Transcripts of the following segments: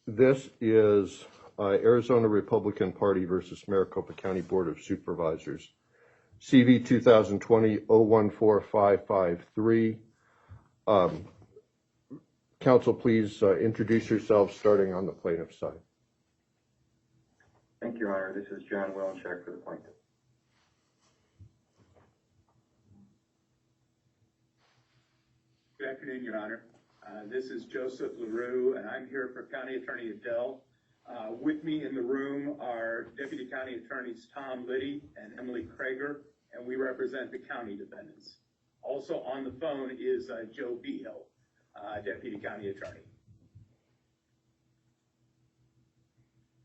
This is Arizona Republican Party versus Maricopa County Board of Supervisors. CV 2020-014553. Council, please introduce yourselves, starting on the plaintiff's side. Thank you, Your Honor. This is John Willencheck for the plaintiff. Good afternoon, Your Honor. This is Joseph LaRue, and I'm here for County Attorney Adele. With me in the room are Deputy County Attorneys Tom Liddy and Emily Krager, and we represent the county defendants. Also on the phone is Joe Behill, Deputy County Attorney.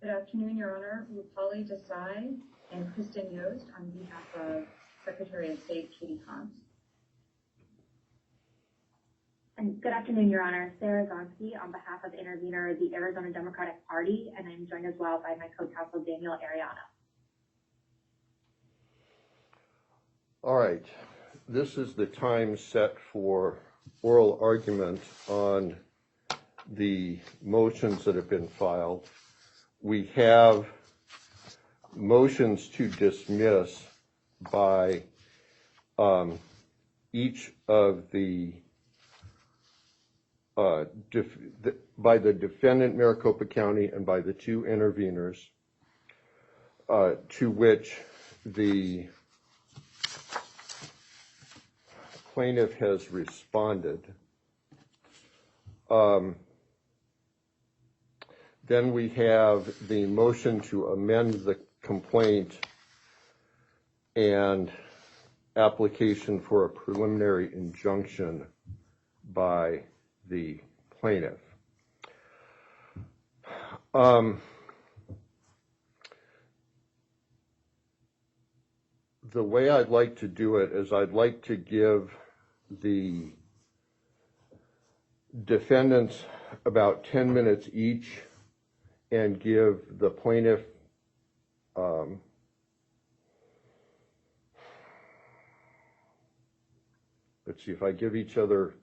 Good afternoon, Your Honor. Rupali Desai and Kristen Yost on behalf of Secretary of State Katie Hans. And good afternoon, Your Honor. Sarah Gonski on behalf of intervener, the Arizona Democratic Party, and I'm joined as well by my co-counsel, Daniel Ariana. All right. This is the time set for oral argument on the motions that have been filed. We have motions to dismiss by each of the by the defendant, Maricopa County, and by the two interveners, to which the plaintiff has responded. Then we have the motion to amend the complaint and application for a preliminary injunction by the plaintiff. The way I'd like to do it is I'd like to give the defendants about 10 minutes each and give the plaintiff let's see, if I give each other,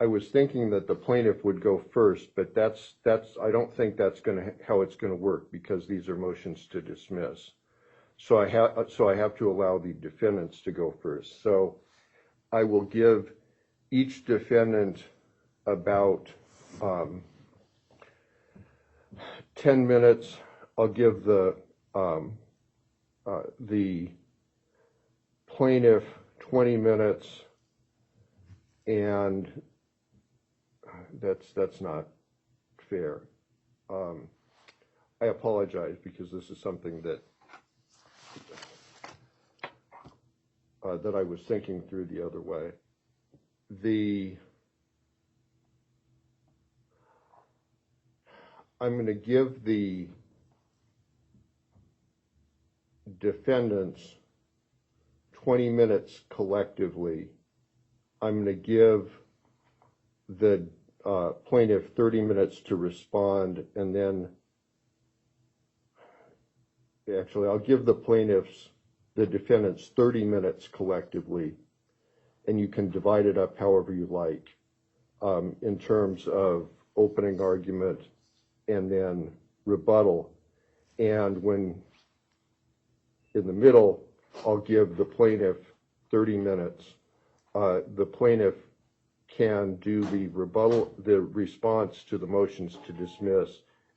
I was thinking that the plaintiff would go first, but that's I don't think that's how it's gonna work, because these are motions to dismiss. So I have to allow the defendants to go first. So I will give each defendant about 10 minutes. I'll give the plaintiff 20 minutes, and that's not fair. I apologize, because this is something that that I was thinking through the other way. I'm going to give the defendants 20 minutes collectively. I'm going to give the plaintiff 30 minutes to respond, and then actually I'll give the defendants 30 minutes collectively, and you can divide it up however you like in terms of opening argument and then rebuttal. And when in the middle, I'll give the plaintiff 30 minutes. The plaintiff can do the rebuttal, the response to the motions to dismiss,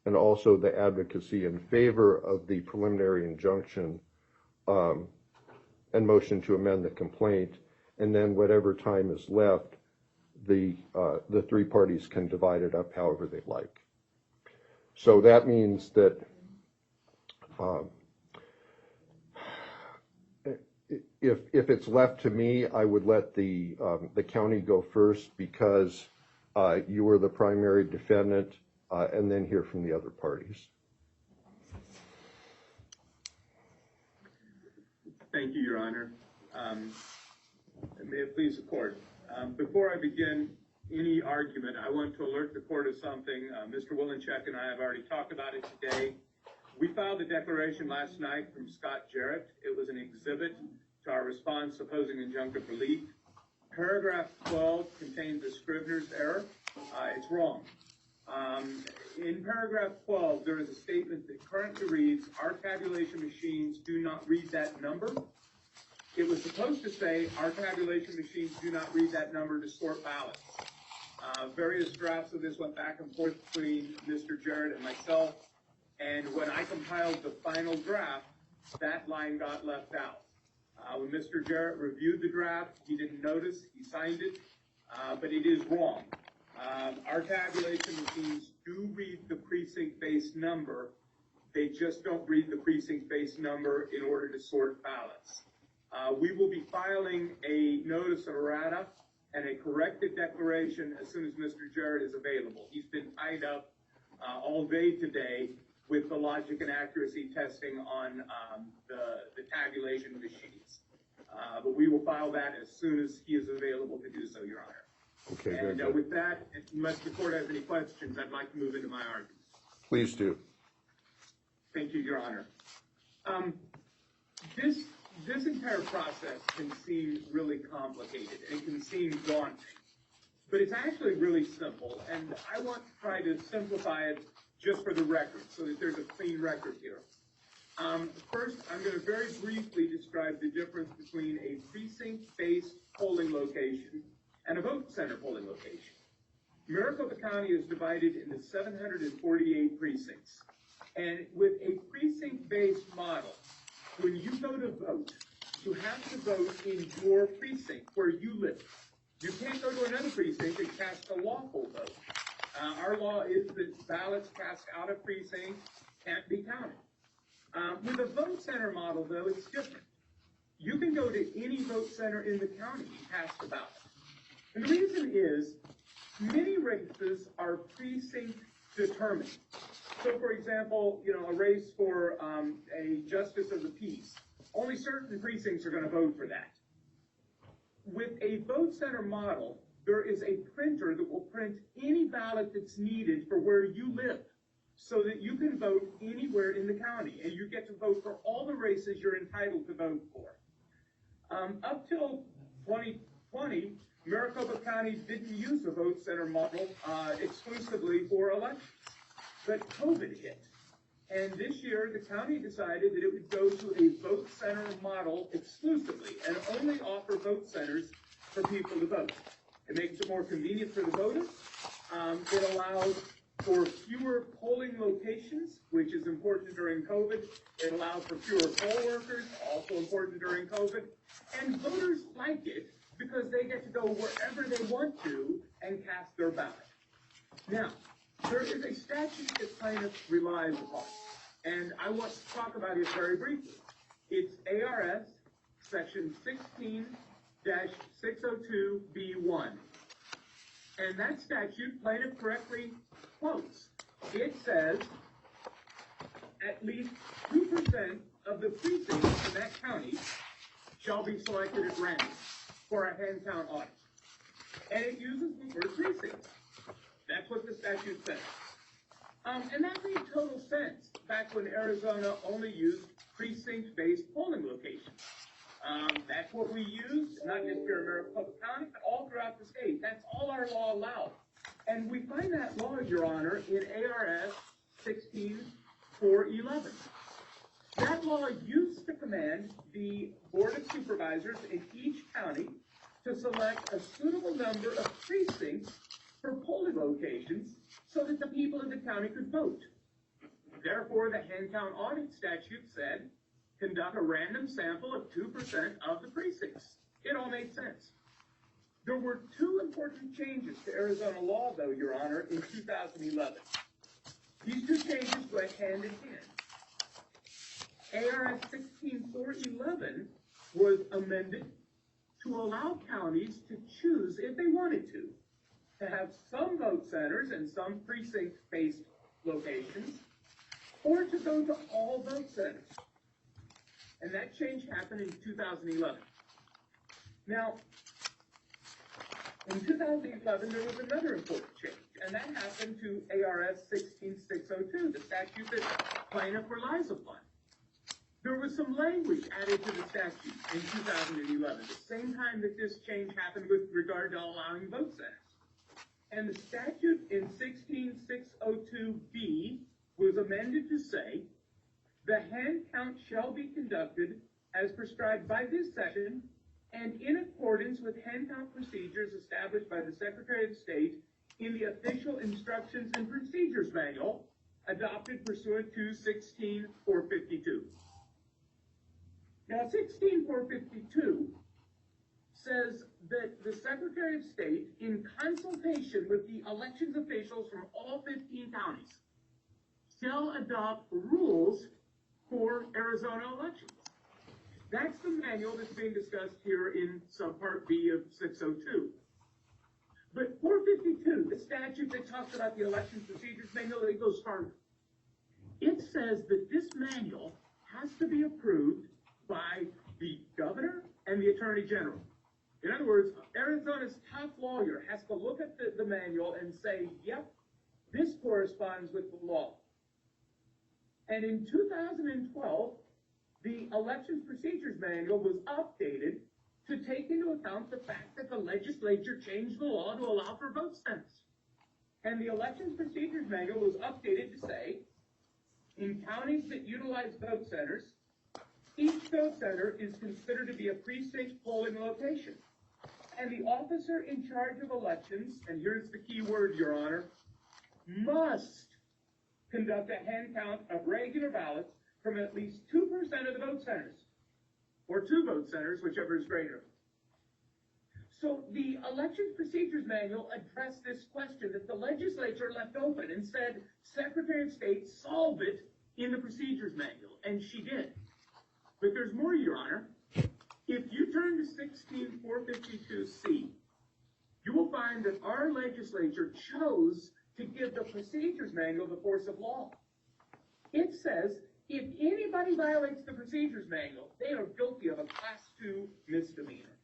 and also the advocacy in favor of the preliminary injunction and motion to amend the complaint. And then whatever time is left, the three parties can divide it up however they like. So that means that if it's left to me, I would let the county go first, because you were the primary defendant, and then hear from the other parties. Thank you, Your Honor. May it please the court. Before I begin any argument, I want to alert the court of something. Mr. Willencheck and I have already talked about it today. We filed a declaration last night from Scott Jarrett. It was an exhibit to our response opposing injunctive relief. Paragraph 12 contains a Scrivener's error. It's wrong. In paragraph 12, there is a statement that currently reads, "Our tabulation machines do not read that number." It was supposed to say, "Our tabulation machines do not read that number to sort ballots." Various drafts of this went back and forth between Mr. Jarrett and myself, and when I compiled the final draft, that line got left out. When Mr. Jarrett reviewed the draft, he didn't notice, he signed it, but it is wrong. Our tabulation machines do read the precinct-based number. They just don't read the precinct-based number in order to sort ballots. We will be filing a notice of errata and a corrected declaration as soon as Mr. Jarrett is available. He's been tied up all day today with the logic and accuracy testing on the tabulation machines. But we will file that as soon as he is available to do so, Your Honor. Okay, very And good. with that, unless the court has any questions, I'd like to move into my argument. Please do. Thank you, Your Honor. This entire process can seem really complicated and can seem daunting, but it's actually really simple, and I want to try to simplify it just for the record so that there's a clean record here. First, I'm going to very briefly describe the difference between a precinct-based polling location and a vote center polling location. Maricopa County is divided into 748 precincts, and with a precinct-based model, when you go to vote, you have to vote in your precinct where you live. You can't go to another precinct and cast a lawful vote. Our law is that ballots cast out of precincts can't be counted. With a vote center model, though, it's different. You can go to any vote center in the county and cast a ballot. And the reason is, many races are precinct determined. So, for example, a race for a justice of the peace, only certain precincts are going to vote for that. With a vote center model, there is a printer that will print any ballot that's needed for where you live, so that you can vote anywhere in the county, and you get to vote for all the races you're entitled to vote for. Up till 2020, Maricopa County didn't use the vote center model exclusively for elections, but COVID hit. And this year, the county decided that it would go to a vote center model exclusively and only offer vote centers for people to vote. It makes it more convenient for the voters. It allows for fewer polling locations, which is important during COVID. It allows for fewer poll workers, also important during COVID. And voters like it because they get to go wherever they want to and cast their ballot. Now, there is a statute that plaintiff relies upon, and I want to talk about it very briefly. It's ARS section 16-602B1. And that statute, plaintiff correctly quotes. It says at least 2% of the precincts in that county shall be selected at random for a hand count audit. And it uses the word precinct. That's what the statute says. And that made total sense back when Arizona only used precinct-based polling locations. That's what we use, not just here in Maricopa County, but all throughout the state. That's all our law allowed. And we find that law, Your Honor, in ARS 16-411. That law used to command the Board of Supervisors in each county to select a suitable number of precincts for polling locations so that the people in the county could vote. Therefore, the hand count audit statute said, conduct a random sample of 2% of the precincts. It all made sense. There were two important changes to Arizona law, though, Your Honor, in 2011. These two changes went hand in hand. ARS 16-411 was amended to allow counties to choose, if they wanted to have some vote centers and some precinct-based locations, or to go to all vote centers. And that change happened in 2011. Now, in 2011, there was another important change, and that happened to ARS 16-602, the statute that plaintiff relies upon. There was some language added to the statute in 2011, the same time that this change happened with regard to allowing vote centers. And the statute in 16602B was amended to say, the hand count shall be conducted as prescribed by this section and in accordance with hand count procedures established by the Secretary of State in the official instructions and procedures manual adopted pursuant to 16452. Now, 16452 says that the Secretary of State, in consultation with the elections officials from all 15 counties, shall adopt rules for Arizona elections. That's the manual that's being discussed here in subpart B of 602. But 452, the statute that talks about the elections procedures manual, it goes farther. It says that this manual has to be approved by the governor and the attorney general. In other words, Arizona's top lawyer has to look at the manual and say, yep, this corresponds with the law. And in 2012, the elections procedures manual was updated to take into account the fact that the legislature changed the law to allow for vote centers. And the elections procedures manual was updated to say, in counties that utilize vote centers, each vote center is considered to be a precinct polling location. And the officer in charge of elections, and here's the key word, Your Honor, must conduct a hand count of regular ballots from at least 2% of the vote centers, or 2 vote centers, whichever is greater. So the elections procedures manual addressed this question that the legislature left open and said, Secretary of State, solve it in the procedures manual, and she did. But there's more, Your Honor. If you turn to 16452C, you will find that our legislature chose to give the procedures manual the force of law. It says, if anybody violates the procedures manual, they are guilty of a Class 2 misdemeanor.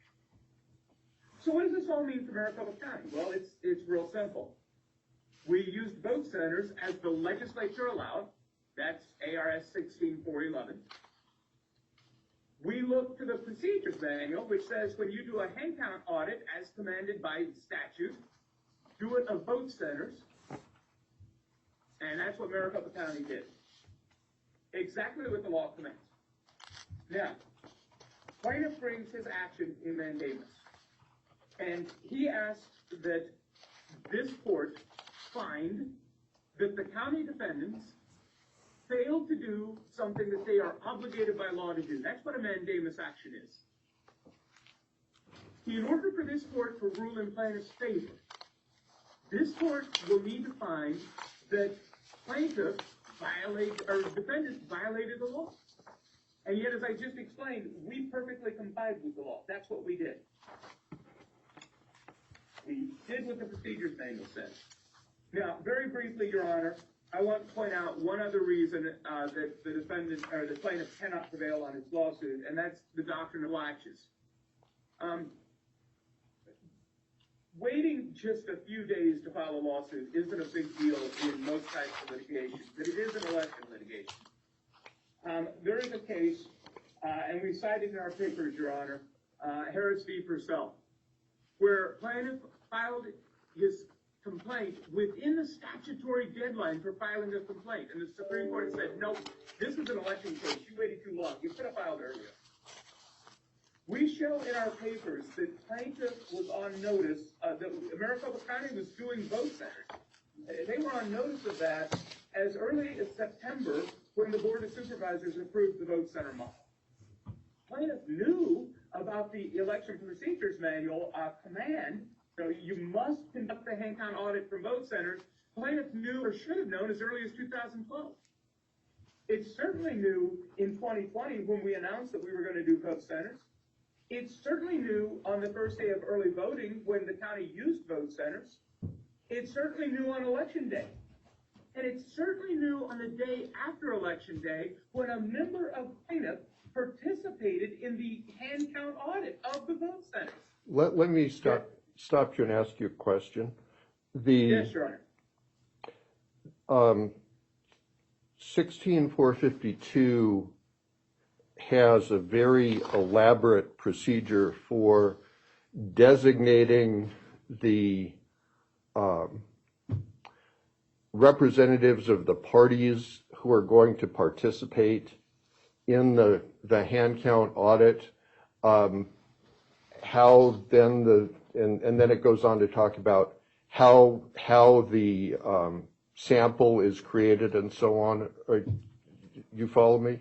So what does this all mean for Maricopa County? Well, it's real simple. We used vote centers as the legislature allowed. That's ARS 16411. We look to the procedures manual, which says when you do a hand count audit as commanded by statute, do it of vote centers. And that's what Maricopa County did. Exactly what the law commands. Now, plaintiff brings his action in mandamus. And he asked that this court find that the county defendants failed to do something that they are obligated by law to do. That's what a mandamus action is. In order for this court to rule in plaintiff's favor, this court will need to find that plaintiff defendants violated the law. And yet, as I just explained, we perfectly complied with the law. That's what we did. We did what the procedures manual said. Now, very briefly, Your Honor, I want to point out one other reason that the defendant or the plaintiff cannot prevail on his lawsuit, and that's the doctrine of laches. Waiting just a few days to file a lawsuit isn't a big deal in most types of litigation, but it is an election litigation. There is a case, and we cited in our papers, Your Honor, Harris v. Purcell, where plaintiff filed his complaint within the statutory deadline for filing a complaint, and the Supreme Court said, nope, this is an election case. You waited too long. You could have filed earlier. We show in our papers that plaintiff was on notice that Maricopa County was doing vote centers. They were on notice of that as early as September when the Board of Supervisors approved the vote center model. Plaintiff knew about the election procedures manual command, so you must conduct the hand count audit from vote centers. Plaintiff knew or should have known as early as 2012. It certainly knew in 2020 when we announced that we were going to do vote centers. It certainly knew on the first day of early voting when the county used vote centers. It certainly knew on election day. And it certainly knew on the day after election day when a member of plaintiff participated in the hand count audit of the vote centers. Let me stop you and ask you a question. Yes, Your Honor. 16452 has a very elaborate procedure for designating the representatives of the parties who are going to participate in the hand count audit, how then and then it goes on to talk about how the sample is created and so on. You follow me?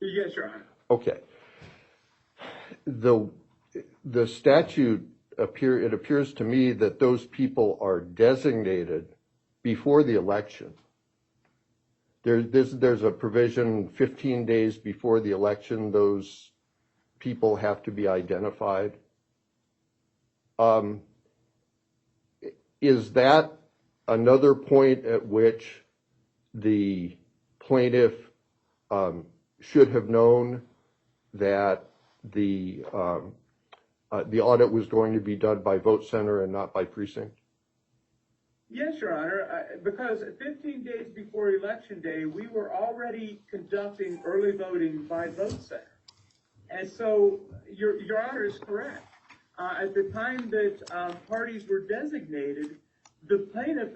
Yes, Your Honor. Okay. The statute it appears to me that those people are designated before the election. There's a provision 15 days before the election, those people have to be identified. Is that another point at which the plaintiff should have known that the audit was going to be done by vote center and not by precinct? Yes, Your Honor, because 15 days before Election Day, we were already conducting early voting by vote center. And so Your Honor is correct. At the time that parties were designated, the plaintiff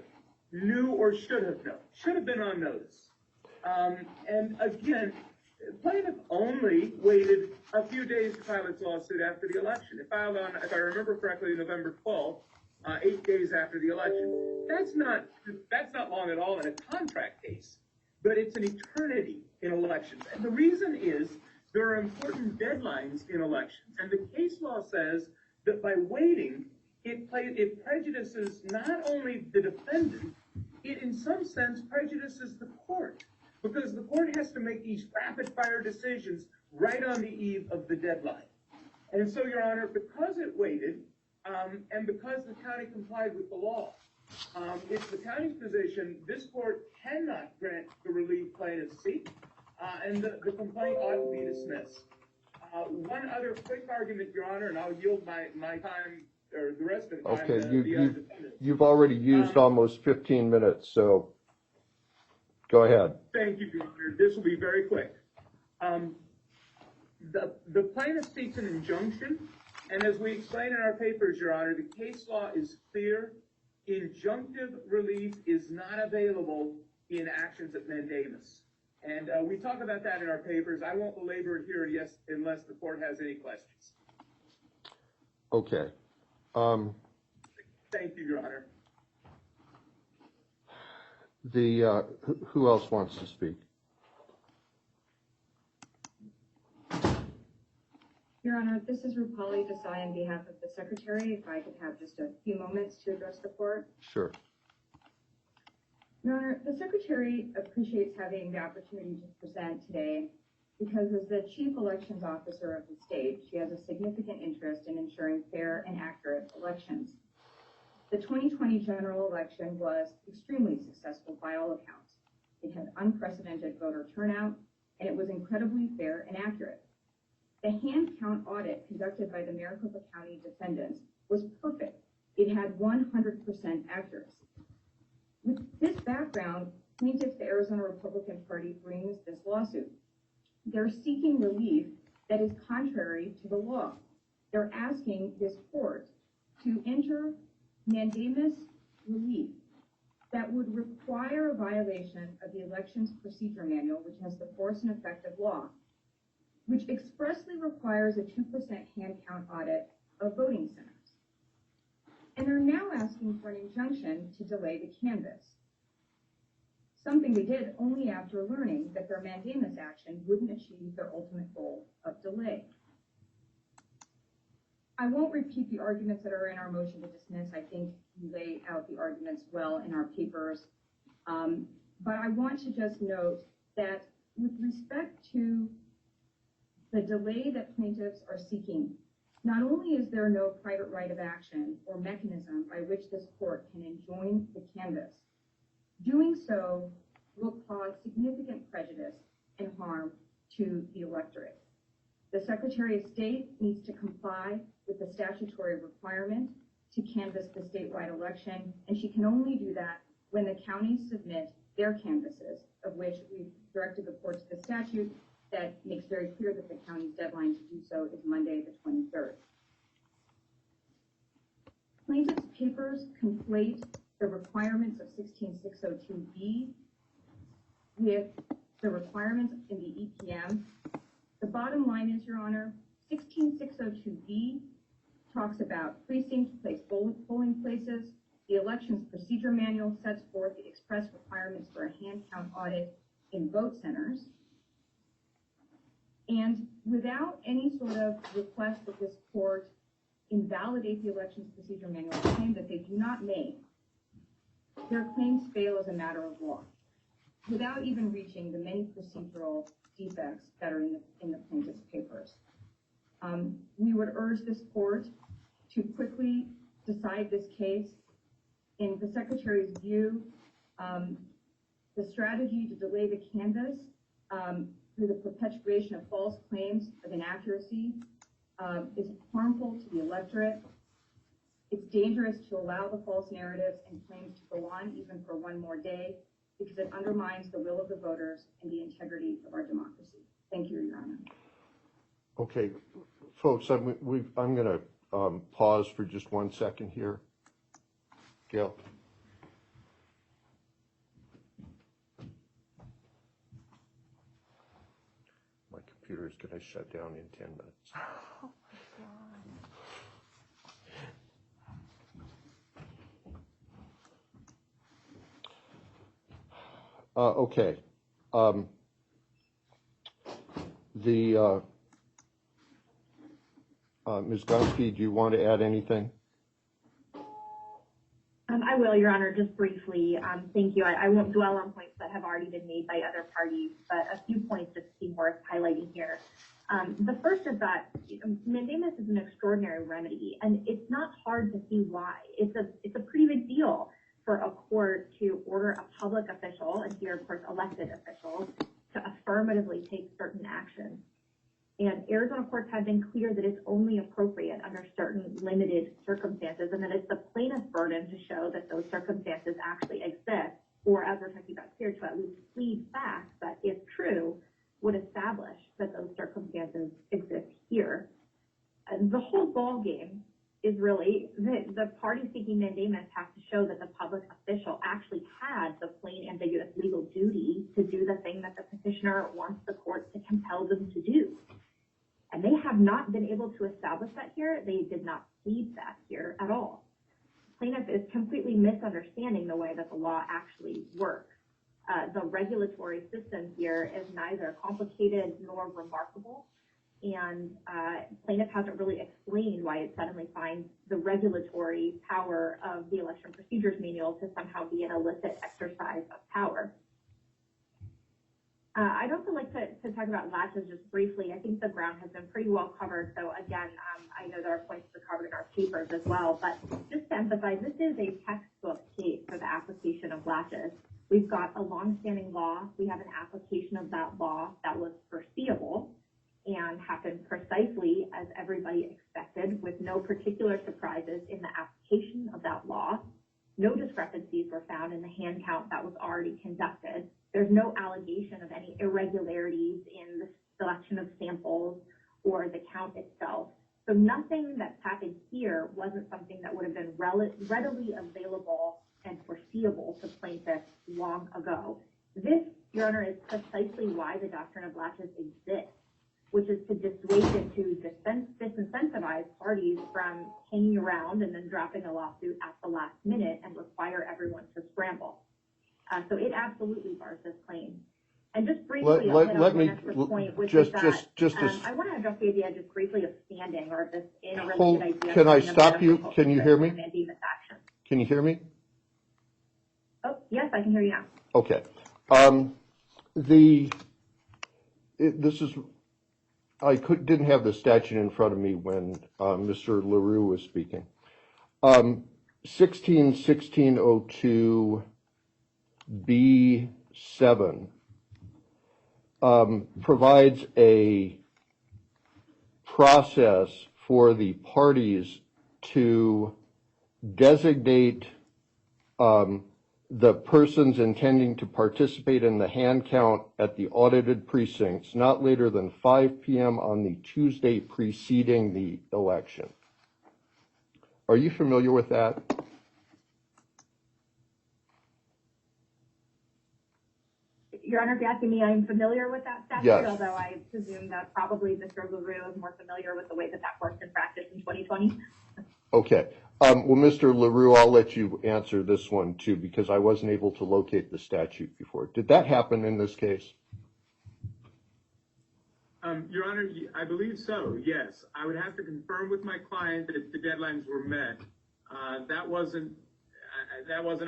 knew or should have been on notice. And again, the plaintiff only waited a few days to file its lawsuit after the election. It filed on, if I remember correctly, November 12th, 8 days after the election. That's not long at all in a contract case, but it's an eternity in elections. And the reason is there are important deadlines in elections. And the case law says that by waiting, it prejudices not only the defendant, it in some sense prejudices the court, because the court has to make these rapid-fire decisions right on the eve of the deadline. And so, Your Honor, because it waited, and because the county complied with the law, it's the county's position this court cannot grant the relief plaintiffs seek, and the complaint ought to be dismissed. One other quick argument, Your Honor, and I'll yield my time, or the rest of the time. Okay, you've already used almost 15 minutes, so go ahead. Thank you, Your Honor. This will be very quick. The plaintiff seeks an injunction, and as we explain in our papers, Your Honor, the case law is clear. Injunctive relief is not available in actions at mandamus. And we talk about that in our papers. I won't belabor it here unless the court has any questions. Okay. Thank you, Your Honor. Who else wants to speak? Your Honor, this is Rupali Desai on behalf of the Secretary. If I could have just a few moments to address the court. Sure. Your Honor, the Secretary appreciates having the opportunity to present today because as the Chief Elections Officer of the state, she has a significant interest in ensuring fair and accurate elections. The 2020 general election was extremely successful by all accounts. It had unprecedented voter turnout, and it was incredibly fair and accurate. The hand count audit conducted by the Maricopa County defendants was perfect. It had 100% accuracy. With this background, plaintiffs, the Arizona Republican Party brings this lawsuit. They're seeking relief that is contrary to the law. They're asking this court to enter mandamus relief that would require a violation of the Elections Procedure Manual, which has the force and effect of law, which expressly requires a 2% hand count audit of voting centers. And they're now asking for an injunction to delay the canvass, something they did only after learning that their mandamus action wouldn't achieve their ultimate goal of delay. I won't repeat the arguments that are in our motion to dismiss. I think we lay out the arguments well in our papers. But I want to just note that with respect to the delay that plaintiffs are seeking, not only is there no private right of action or mechanism by which this court can enjoin the canvass, doing so will cause significant prejudice and harm to the electorate. The Secretary of State needs to comply with the statutory requirement to canvass the statewide election, and she can only do that when the counties submit their canvasses, of which we've directed the court to the statute that makes very clear that the county's deadline to do so is Monday the 23rd. plaintiff's papers conflate the requirements of 16602B with the requirements in the EPM. The bottom line is, Your Honor, 16602B talks about precinct-placed polling places. The elections procedure manual sets forth the express requirements for a hand count audit in vote centers. And without any sort of request that this court invalidate the elections procedure manual, claim that they do not make, their claims fail as a matter of law, without even reaching the many procedural defects that are in the plaintiff's papers. We would urge this court to quickly decide this case. In the Secretary's view, the strategy to delay the canvass through the perpetuation of false claims of inaccuracy is harmful to the electorate. It's dangerous to allow the false narratives and claims to go on even for one more day, because it undermines the will of the voters and the integrity of our democracy. Thank you, Your Honor. Okay, folks, I'm going to pause for just 1 second here. Gail. My computer is going to shut down in 10 minutes. Okay. Ms. Gonski, do you want to add anything? I will, Your Honor, just briefly. Thank you. I won't dwell on points that have already been made by other parties, but a few points that seem worth highlighting here. The first is that mandamus is an extraordinary remedy, and it's not hard to see why. It's a pretty big deal for a court to order a public official, and here, of course, elected officials, to affirmatively take certain actions. And Arizona courts have been clear that it's only appropriate under certain limited circumstances, and that it's the plaintiff's burden to show that those circumstances actually exist, or as we're talking about here, to at least plead facts that, if true, would establish that those circumstances exist here. And the whole ballgame is really that the party seeking mandamus has to show that the public official actually had the plain ambiguous legal duty to do the thing that the petitioner wants the court to compel them to do. And they have not been able to establish that here. They did not plead that here at all. Plaintiff is completely misunderstanding the way that the law actually works. The regulatory system here is neither complicated nor remarkable, and plaintiff hasn't really explained why it suddenly finds the regulatory power of the election procedures manual to somehow be an illicit exercise of power. I'd also like to talk about latches just briefly. I think the ground has been pretty well covered. So again, I know there are points that are covered in our papers as well, but just to emphasize, this is a textbook case for the application of latches. We've got a longstanding law. We have an application of that law that was foreseeable and happened precisely as everybody expected, with no particular surprises in the application of that law. No discrepancies were found in the hand count that was already conducted. There's no allegation of any irregularities in the selection of samples or the count itself. So nothing that's happened here wasn't something that would have been readily available and foreseeable to plaintiffs long ago. This, Your Honor, is precisely why the doctrine of latches exists, which is to dissuade and to disincentivize parties from hanging around and then dropping a lawsuit at the last minute and require everyone to scramble. So it absolutely bars this claim. And just briefly, let me point, which just I want to address the idea just briefly of standing, or this interrelated idea. Can I stop you? Can you hear me? Can you hear me? Oh, yes, I can hear you now. Okay. Didn't have the statute in front of me when Mr. LaRue was speaking. 1602 B7 provides a process for the parties to designate the persons intending to participate in the hand count at the audited precincts not later than 5 p.m. on the Tuesday preceding the election. Are you familiar with that? Your Honor, if you're asking me, I'm familiar with that statute, Yes. although I presume that probably Mr. LaRue is more familiar with the way that works in practice in 2020. Okay. Well, Mr. LaRue, I'll let you answer this one too, because I wasn't able to locate the statute before. Did that happen in this case? Your Honor, I believe so, yes. I would have to confirm with my client that the deadlines were met. That wasn't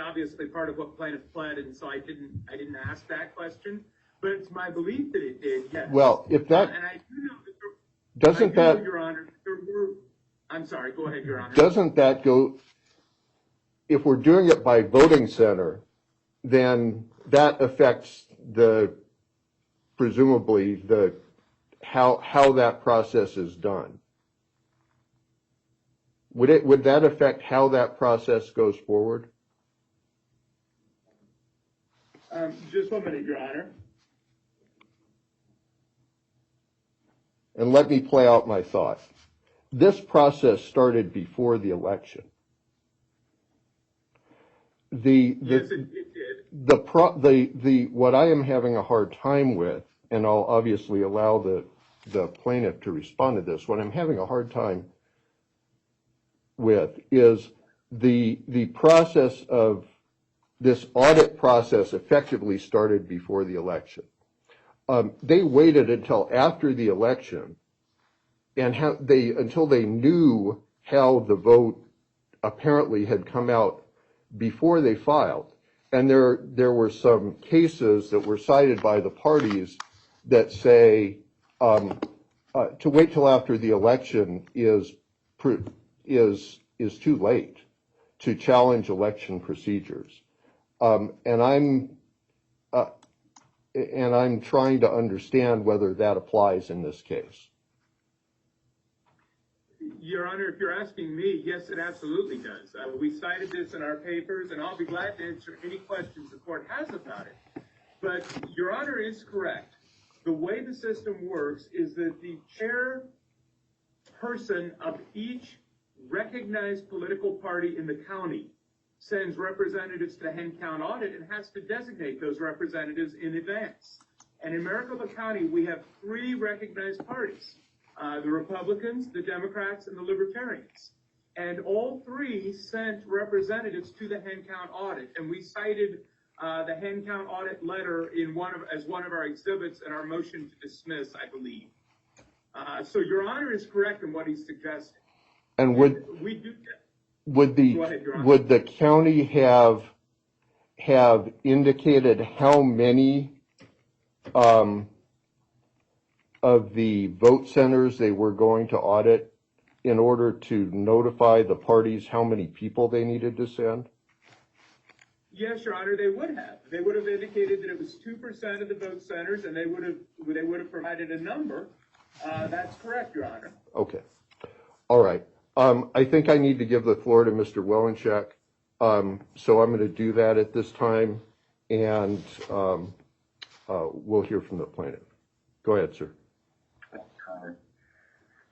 obviously part of what plaintiff pled, and so I didn't ask that question. But it's my belief that it did, yes. Well, if that and I do know that doesn't that, Your Honor, there were. I'm sorry. Go ahead, Your Honor. doesn't that go? If we're doing it by voting center, then that affects presumably how that process is done. Would that affect how that process goes forward? Just 1 minute, Your Honor. And let me play out my thought. This process started before the election. Yes, it did. What I am having a hard time with, and I'll obviously allow the plaintiff to respond to this, what I'm having a hard time with is the process of this audit process effectively started before the election. They waited until after the election and until they knew how the vote apparently had come out before they filed. And there were some cases that were cited by the parties that say to wait till after the election is too late to challenge election procedures. And I'm trying to understand whether that applies in this case. Your Honor, if you're asking me, yes, it absolutely does. We cited this in our papers, and I'll be glad to answer any questions the court has about it. But Your Honor is correct. The way the system works is that the chairperson of each recognized political party in the county sends representatives to the hen count audit and has to designate those representatives in advance. And in Maricopa County, we have 3 recognized parties. The Republicans, the Democrats, and the Libertarians. And all 3 sent representatives to the hen count audit. And we cited the hen count audit letter as one of our exhibits in our motion to dismiss, I believe. So Your Honor is correct in what he's suggesting. And Go ahead, Your Honor. would the county have indicated how many of the vote centers they were going to audit in order to notify the parties how many people they needed to send? Yes, Your Honor, they would have. They would have indicated that it was 2% of the vote centers, and they would have provided a number. That's correct, Your Honor. Okay. All right. I think I need to give the floor to Mr. Wellencheck. So I'm going to do that at this time, and we'll hear from the plaintiff. Go ahead, sir.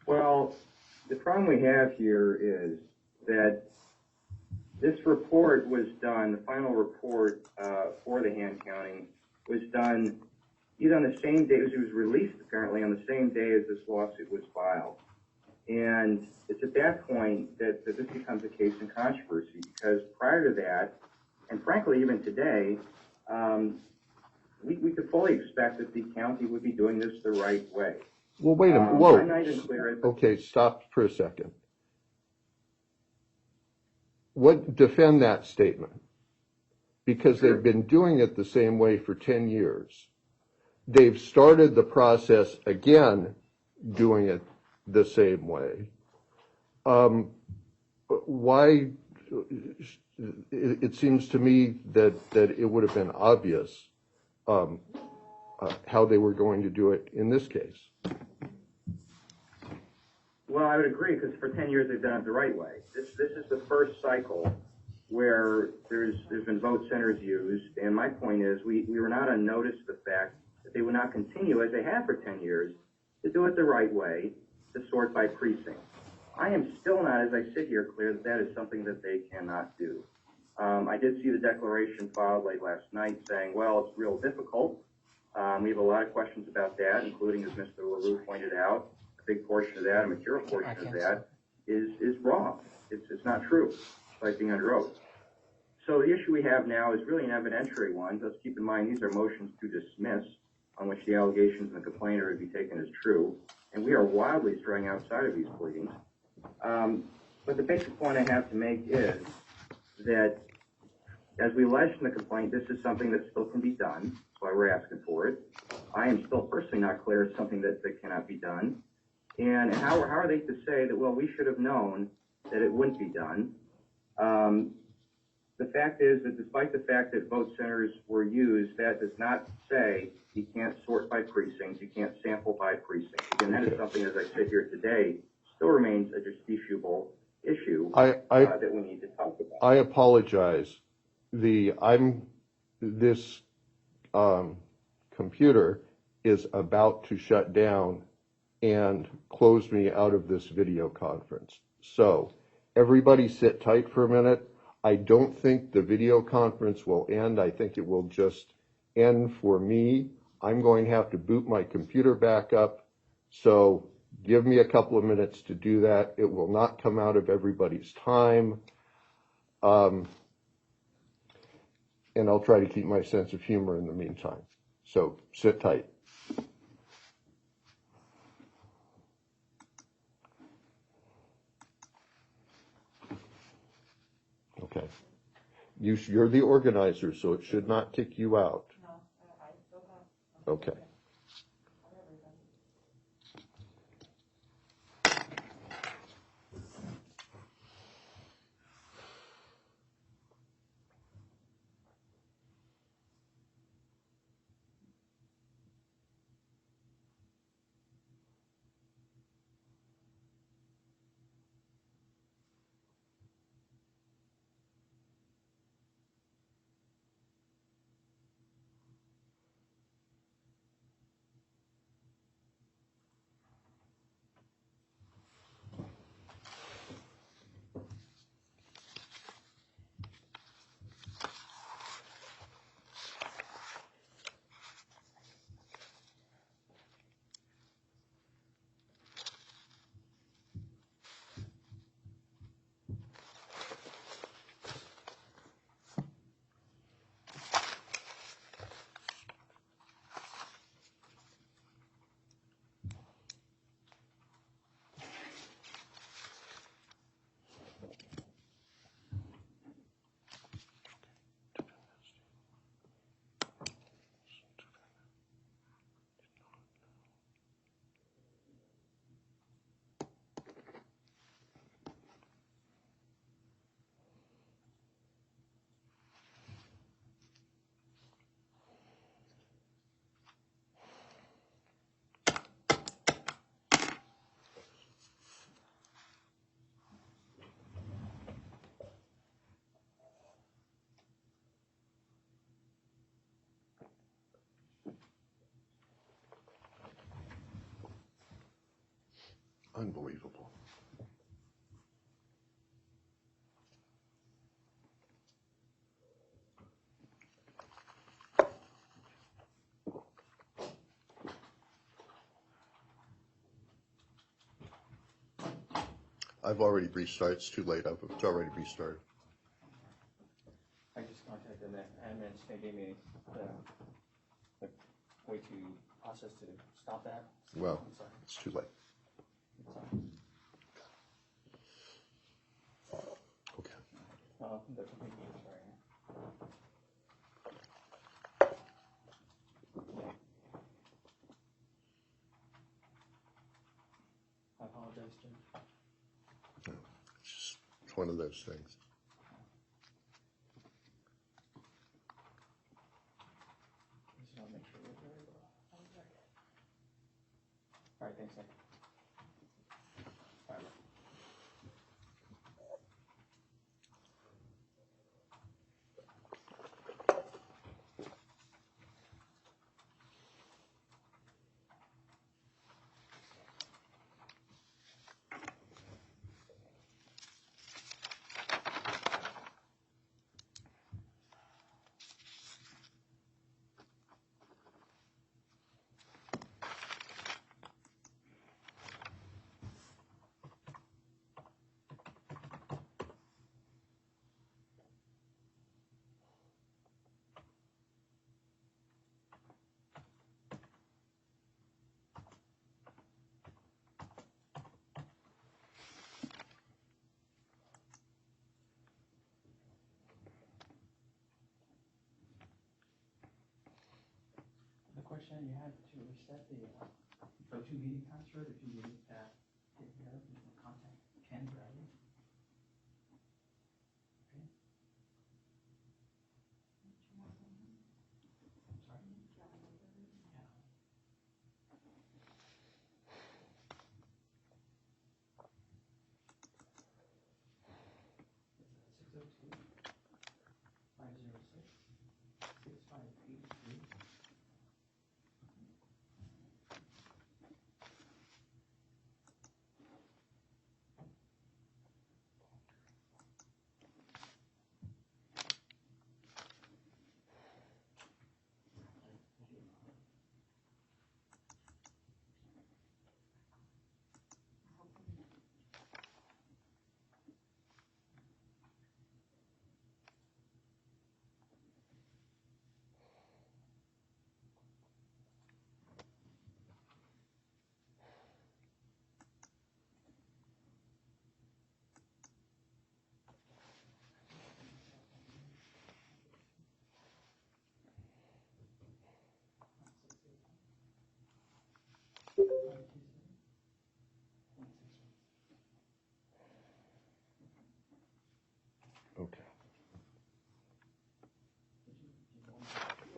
Well, the problem we have here is that this report was done, the final report for the hand counting was done either on the same day, it was released apparently on the same day as this lawsuit was filed. And it's at that point that this becomes a case in controversy, because prior to that, and frankly even today, we could fully expect that the county would be doing this the right way. Well, wait a minute. Whoa. I'm not even clear. Okay, stop for a second. Defend that statement, because Sure. They've been doing it the same way for 10 years. They've started the process again doing it the same way. Why? It seems to me that it would have been obvious how they were going to do it in this case. Well, I would agree, because for 10 years they've done it the right way. This is the first cycle where there's been vote centers used, and my point is we were not on notice of the fact that they would not continue, as they have for 10 years, to do it the right way, to sort by precinct. I am still not, as I sit here, clear that that is something that they cannot do. I did see the declaration filed late last night saying, well, it's real difficult. We have a lot of questions about that, including, as Mr. LaRue pointed out, a big portion of that, a material portion of that, is wrong. It's not true, despite being under oath. So the issue we have now is really an evidentiary one. Let's keep in mind these are motions to dismiss on which the allegations in the complaint are to be taken as true. And we are wildly straying outside of these pleadings. But the basic point I have to make is that as we alleged in the complaint, this is something that still can be done. That's why we're asking for it. I am still personally not clear it's something that cannot be done. And how are they to say that, well, we should have known that it wouldn't be done? The fact is that despite the fact that vote centers were used, that does not say you can't sort by precinct, you can't sample by precinct. Again, that is something, as I sit here today, still remains a justiciable issue that we need to talk about. I apologize. This computer is about to shut down and close me out of this video conference. So everybody sit tight for a minute. I don't think the video conference will end. I think it will just end for me. I'm going to have to boot my computer back up. So give me a couple of minutes to do that. It will not come out of everybody's time. And I'll try to keep my sense of humor in the meantime. So sit tight. Okay. You're the organizer, so it should not kick you out. No, I still have. Okay. Unbelievable. I've already restarted. It's too late. It's already restarted. I just contacted them and they gave me the way to process to stop that. Well, I'm sorry. it's too late. Okay. The computer is right here. I apologize, Jim. It's one of those things. Just want to make sure we're very well. All right, thanks, Nick. All right. question, you had to reset the GoToMeeting password if you needed that taken care of, you can contact Ken Bradley. Okay. Sorry? Yeah. It's 602-506-6583. Okay.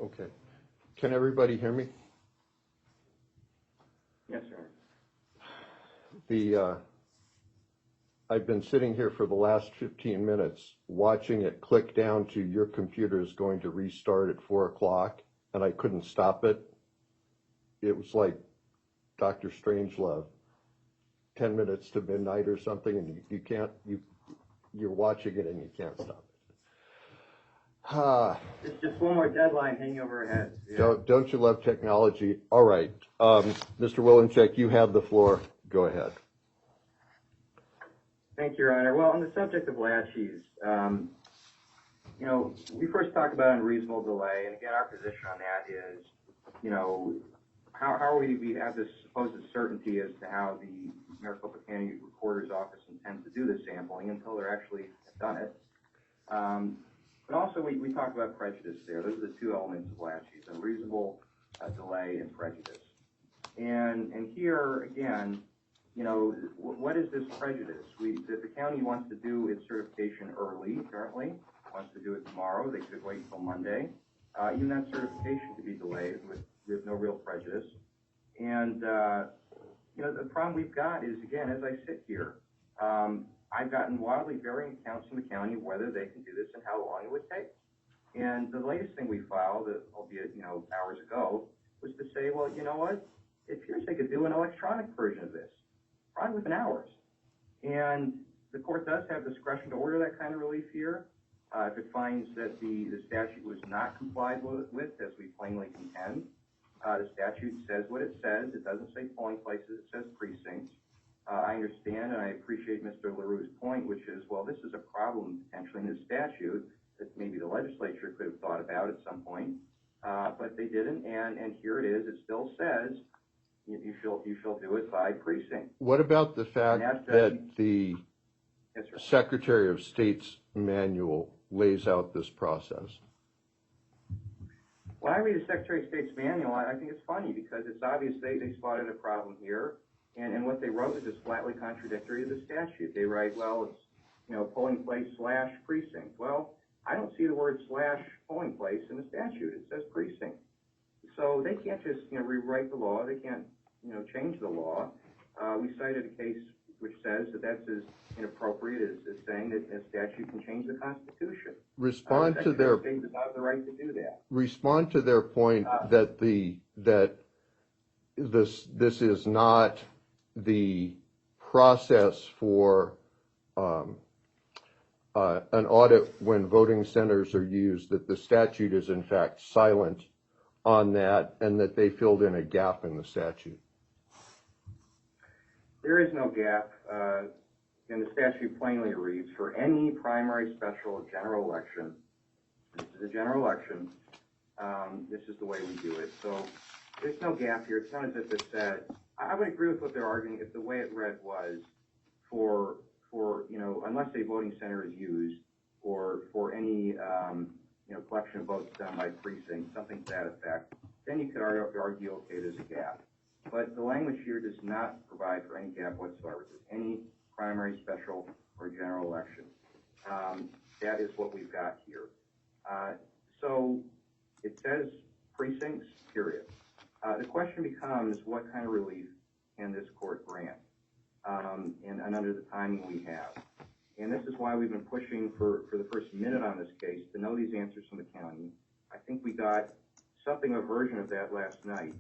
Okay. Can everybody hear me? Yes, sir. I've been sitting here for the last 15 minutes watching it click down to your computer is going to restart at 4 o'clock, and I couldn't stop it. It was like Dr. Strangelove, 10 minutes to midnight or something, and you're watching it and you can't stop it. It's just one more deadline hanging over our heads. Yeah. Don't you love technology? All right. Mr. Willencheck, you have the floor. Go ahead. Thank you, Your Honor. Well, on the subject of laches, we first talked about unreasonable delay, and again, our position on that is, how are we have this supposed certainty as to how the Maricopa County Recorder's Office intends to do the sampling until they're actually done it. But also, we talked about prejudice there. Those are the two elements of laches: unreasonable delay and prejudice. And here, again, what is this prejudice? The county wants to do its certification early, currently, wants to do it tomorrow. They could wait until Monday. Even that certification could be delayed with no real prejudice. And, the problem we've got is, again, as I sit here, I've gotten wildly varying accounts from the county whether they can do this and how long it would take. And the latest thing we filed, albeit, hours ago, was to say, well, you know what? It appears they could do an electronic version of this, probably within hours. And the court does have discretion to order that kind of relief here. If it finds that the statute was not complied with, as we plainly contend, the statute says what it says. It doesn't say polling places. It says precincts. I understand and I appreciate Mr. LaRue's point, which is, well, this is a problem potentially in the statute that maybe the legislature could have thought about at some point, but they didn't. And here it is. It still says you shall do it by precinct. What about the fact that the Yes, sir. Secretary of State's manual lays out this process? When I read the Secretary of State's manual, I think it's funny because it's obvious they spotted a problem here, and what they wrote is just flatly contradictory to the statute. They write, well, it's polling place / precinct. Well, I don't see the word / polling place in the statute. It says precinct. So they can't just rewrite the law. They can't change the law. We cited a case which says that that's as inappropriate as saying that a statute can change the Constitution. Respond to their State does not have the right to do that. Respond to their point that this is not the process for an audit when voting centers are used, that the statute is in fact silent on that, and that they filled in a gap in the statute. There is no gap, and the statute plainly reads, for any primary, special, or general election, this is a general election, this is the way we do it. So there's no gap here. It's not as if it said, I would agree with what they're arguing if the way it read was for unless a voting center is used, or for any collection of votes done by precinct, something to that effect. then you could argue, okay, there's a gap. But the language here does not provide for any gap whatsoever. There's any primary, special, or general election. That is what we've got here. So it says precincts, period. The question becomes, what kind of relief can this court grant? And under the timing we have. And this is why we've been pushing for the first minute on this case to know these answers from the county. I think we got something of a version of that last night.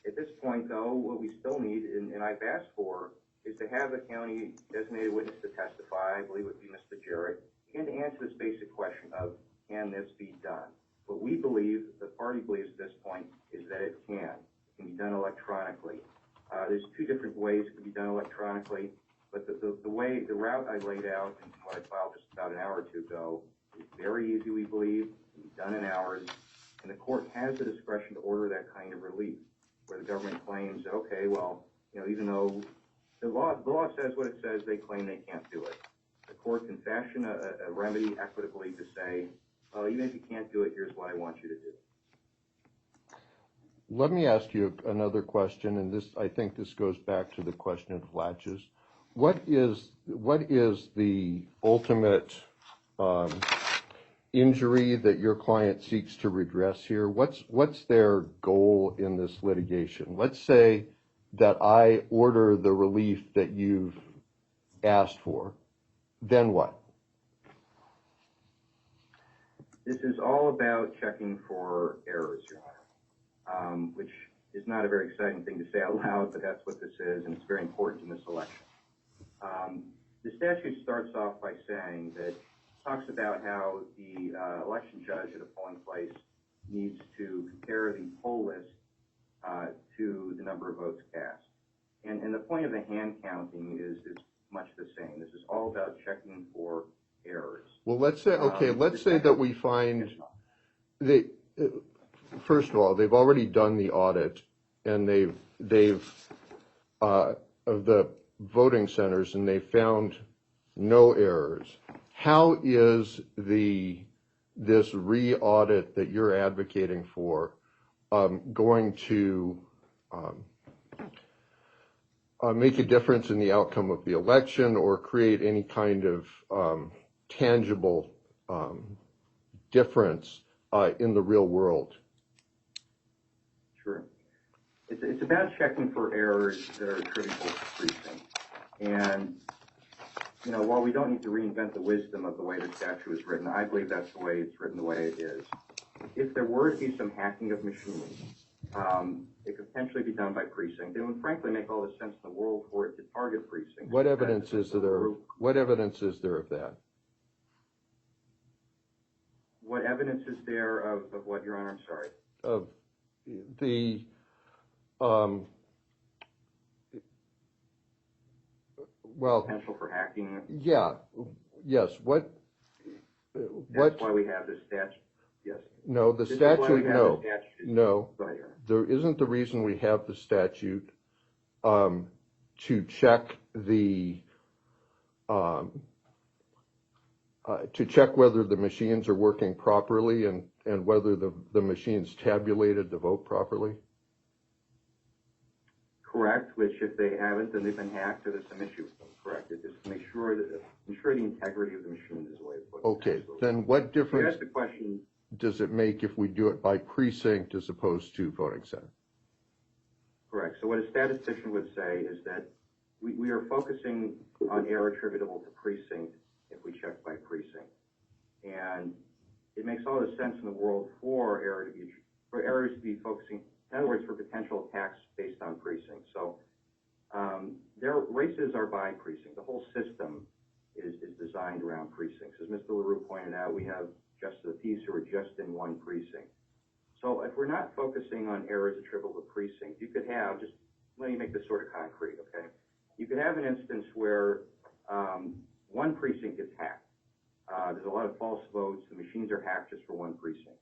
At this point, though, what we still need, and I've asked for, is to have the county designated witness to testify, I believe it would be Mr. Jarrett, and to answer this basic question of, can this be done? What we believe, the party believes at this point, is that it can. It can be done electronically. There's two different ways it can be done electronically, but the route I laid out and what I filed just about an hour or two ago is very easy, we believe. It can be done in hours, and the court has the discretion to order that kind of relief, where the government claims, okay, well, even though the law says what it says, they claim they can't do it. The court can fashion a remedy equitably to say, well, even if you can't do it, here's what I want you to do. Let me ask you another question, and I think this goes back to the question of latches. What is the ultimate injury that your client seeks to redress here? What's their goal in this litigation? Let's say that I order the relief that you've asked for. Then what? This is all about checking for errors, Your Honor, which is not a very exciting thing to say out loud, but that's what this is, and it's very important in this election. The statute starts off by saying that it talks about how the election judge at a polling place needs to compare the poll list to the number of votes cast. And the point of the hand counting is much the same. This is all about checking for errors. Well, let's say that we find first of all, they've already done the audit, and they've of the voting centers, and they found no errors. How is this re-audit that you're advocating for going to make a difference in the outcome of the election or create any kind of tangible difference in the real world? Sure. It's about checking for errors that are attributable to precinct. And, while we don't need to reinvent the wisdom of the way the statute is written, I believe that's the way it's written the way it is. If there were to be some hacking of machines, it could potentially be done by precinct. It would frankly make all the sense in the world for it to target precincts. What evidence is there? What evidence is there of that? What evidence is there of what, Your Honor? I'm sorry. Of the potential for hacking. Yeah. Yes. That's why we have this statute. Yes. No, the statute. No. No. Go ahead, Your Honor. There isn't the reason we have the statute to check whether the machines are working properly and whether the machines tabulated the vote properly. Correct. Which, if they haven't, then they've been hacked, or there's some issue with them. Correct. It just to ensure the integrity of the machines is the way it's put. Okay. Absolutely. Then what difference? That's the question. Does it make if we do it by precinct as opposed to voting center? Correct. So what a statistician would say is that we are focusing on error attributable to precinct if we check by precinct. And it makes all the sense in the world for errors to be focusing, in other words, for potential attacks based on precinct. So their races are by precinct. The whole system is designed around precincts. As Mr. LaRue pointed out, we have just the peace who are just in one precinct. So if we're not focusing on errors attributable to precinct, you could have, just let me make this sort of concrete, okay? You could have an instance where one precinct gets hacked. There's a lot of false votes. The machines are hacked just for one precinct.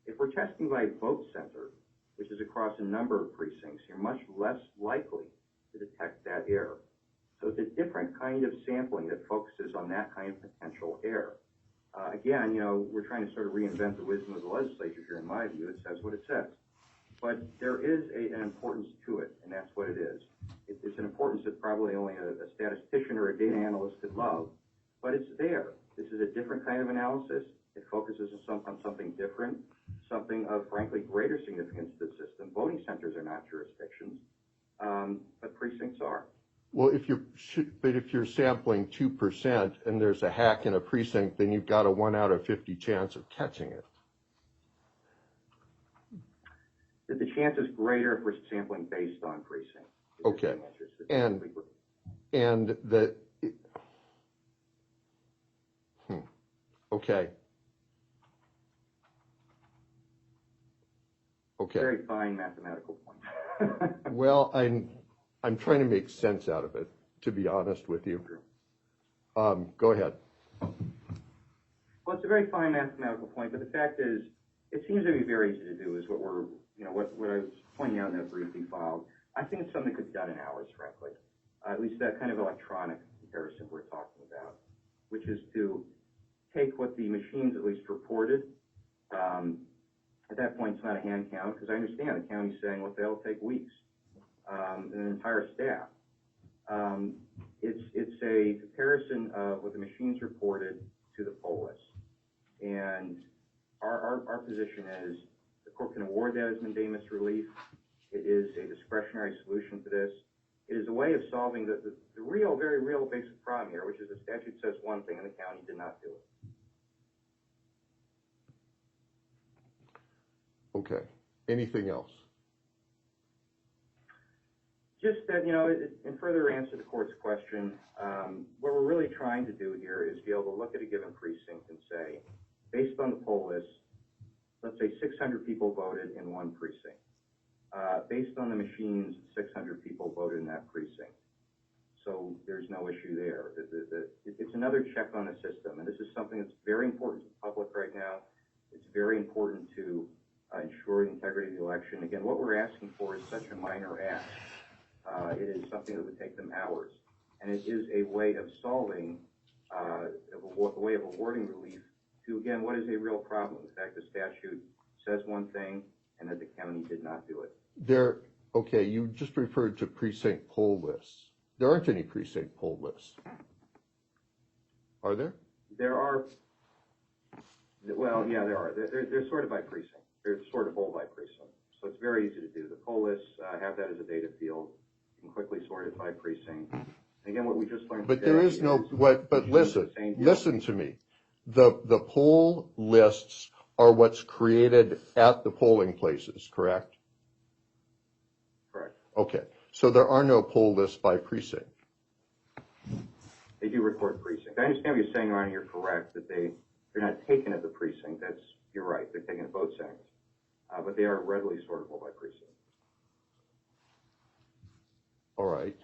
If we're testing by vote center, which is across a number of precincts, you're much less likely to detect that error. So it's a different kind of sampling that focuses on that kind of potential error. Again, we're trying to sort of reinvent the wisdom of the legislature here, in my view. It says what it says. But there is an importance to it, and that's what it is. It's an importance that probably only a statistician or a data analyst could love, but it's there. This is a different kind of analysis. It focuses on something different, something of, frankly, greater significance to the system. Voting centers are not jurisdictions, but precincts are. Well, if you're sampling 2% and there's a hack in a precinct, then you've got a 1 out of 50 chance of catching it. That the chance is greater if we're sampling based on precinct. Okay. Okay. Okay. Very fine mathematical point. Well, I'm trying to make sense out of it, to be honest with you. Go ahead. Well, it's a very fine mathematical point, but the fact is, it seems to be very easy to do. Is what we're, what I was pointing out in that brief we filed. I think it's something that could be done in hours, frankly. At least that kind of electronic comparison we're talking about, which is to take what the machines at least reported. At that point, it's not a hand count, because I understand the county's saying, well, they'll take weeks, and an entire staff. It's a comparison of what the machines reported to the poll list. And our position is the court can award that as mandamus relief. It is a discretionary solution to this. It is a way of solving the real, very real basic problem here, which is the statute says one thing and the county did not do it. Okay. Anything else? Just that, in further answer to the court's question, what we're really trying to do here is be able to look at a given precinct and say, based on the poll list, let's say 600 people voted in one precinct. Based on the machines, 600 people voted in that precinct. So there's no issue there. It's another check on the system, and this is something that's very important to the public right now. It's very important to ensure the integrity of the election. Again, what we're asking for is such a minor ask. It is something that would take them hours, and it is a way of solving, a way of awarding relief to, again, what is a real problem. In fact, the statute says one thing, and that the county did not do it. Okay, you just referred to precinct poll lists. There aren't any precinct poll lists. Are there? There are, well, yeah, there are. They're sorted by precinct. They're sortable by precinct. So it's very easy to do. The poll lists have that as a data field. You can quickly sort it by precinct. And again, what we just learned But today there is no, but listen to me. The poll lists are what's created at the polling places, correct? Correct. Okay, so there are no poll lists by precinct. They do record precinct. I understand what you're saying, Ronnie. You're correct that they're not taken at the precinct. You're right. They're taken at vote centers, but they are readily sortable by precinct. All right,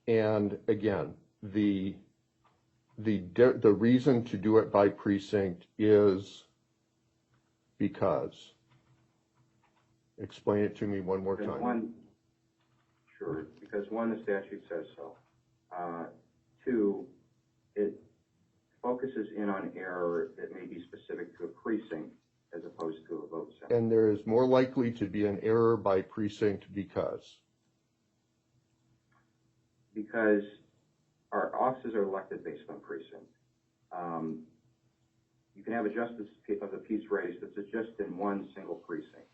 and again, the reason to do it by precinct is because. Explain it to me one more time. Sure, because one, the statute says so. Two, it focuses in on error that may be specific to a precinct as opposed to a vote center. And there is more likely to be an error by precinct because? Because our offices are elected based on precinct. You can have a justice of the peace race that's just in one single precinct.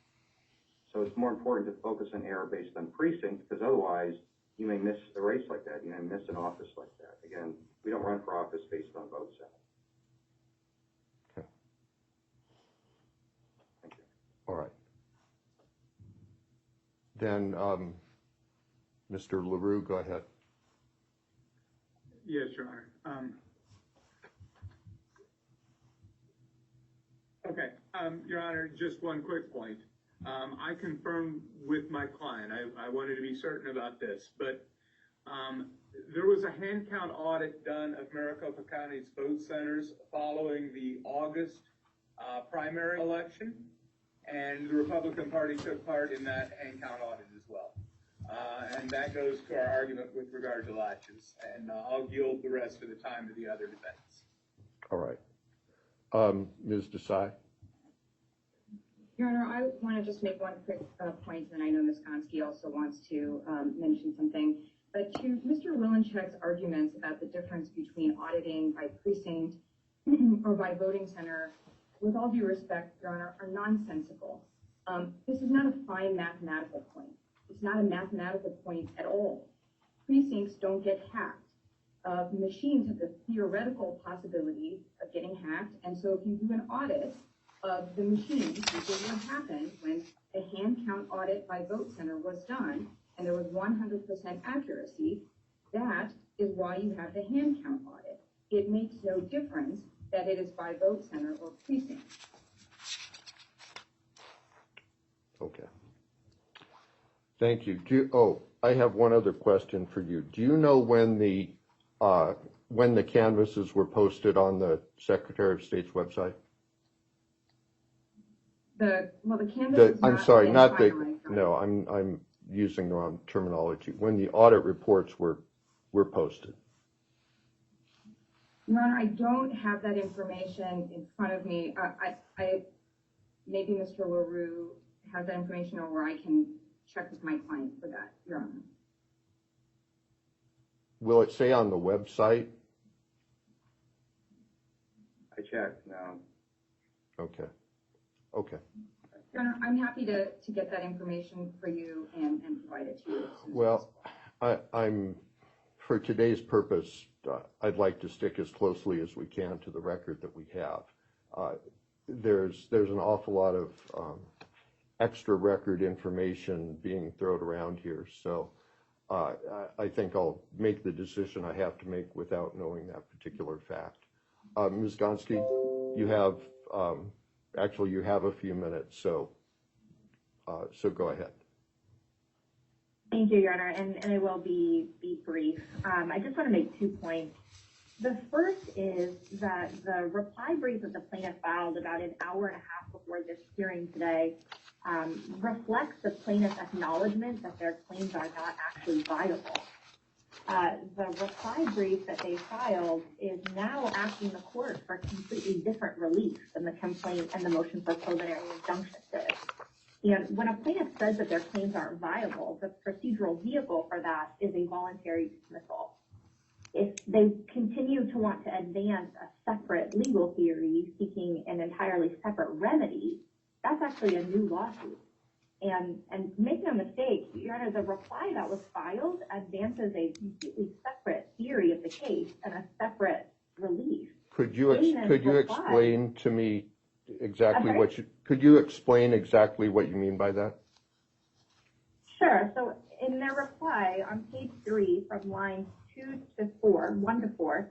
So it's more important to focus on error based on precinct, because otherwise you may miss a race like that. You may miss an office like that. Again, we don't run for office based on vote center. Okay. Thank you. All right. Then, Mr. LaRue, go ahead. Yes, Your Honor. Okay, Your Honor, just one quick point. I confirmed with my client, I wanted to be certain about this, but there was a hand count audit done of Maricopa County's vote centers following the August primary election, and the Republican Party took part in that hand count audit as well. And that goes to our argument with regard to latches, and I'll yield the rest of the time to the other defendants. All right. Ms. Desai? Your Honor, I want to just make one quick point, and I know Ms. Gonski also wants to mention something. But to Mr. Willencheck's arguments about the difference between auditing by precinct or by voting center, with all due respect, Your Honor, are nonsensical. This is not a fine mathematical point. It's not a mathematical point at all. Precincts don't get hacked. Machines have the theoretical possibility of getting hacked, and so if you do an audit of the machines, which is what happened when a hand count audit by vote center was done, and there was 100% accuracy, that is why you have the hand count audit. It makes no difference that it is by vote center or precinct. Okay. Thank you. I have one other question for you. Do you know when the canvases were posted on the Secretary of State's website? The canvas. I'm sorry, not the. No, I'm using the wrong terminology. When the audit reports were posted. Your Honor, I don't have that information in front of me. I maybe Mr. LaRue has that information, or where I can check with my client for that, Your Honor. Will it say on the website? I checked, no. Okay. Okay. Your Honor, I'm happy to get that information for you and provide it to you. Well, I'm for today's purpose, I'd like to stick as closely as we can to the record that we have. There's an awful lot of extra record information being thrown around here, so I think I'll make the decision I have to make without knowing that particular fact. Ms. Gonski, you have actually you have a few minutes, so go ahead. Thank you, Your Honor, and I will be brief. I just want to make 2 points. The first is that the reply brief that the plaintiff filed about an hour and a half before this hearing today reflects the plaintiff's acknowledgement that their claims are not actually viable. The reply brief that they filed is now asking the court for completely different relief than the complaint and the motion for preliminary injunction did. And when a plaintiff says that their claims aren't viable, the procedural vehicle for that is a voluntary dismissal. If they continue to want to advance a separate legal theory seeking an entirely separate remedy, that's actually a new lawsuit. And make no mistake, Your Honor, the reply that was filed advances a completely separate theory of the case and a separate relief. Could you explain to me exactly could you explain exactly what you mean by that? Sure. So in their reply on page 3 from lines 1 to 4,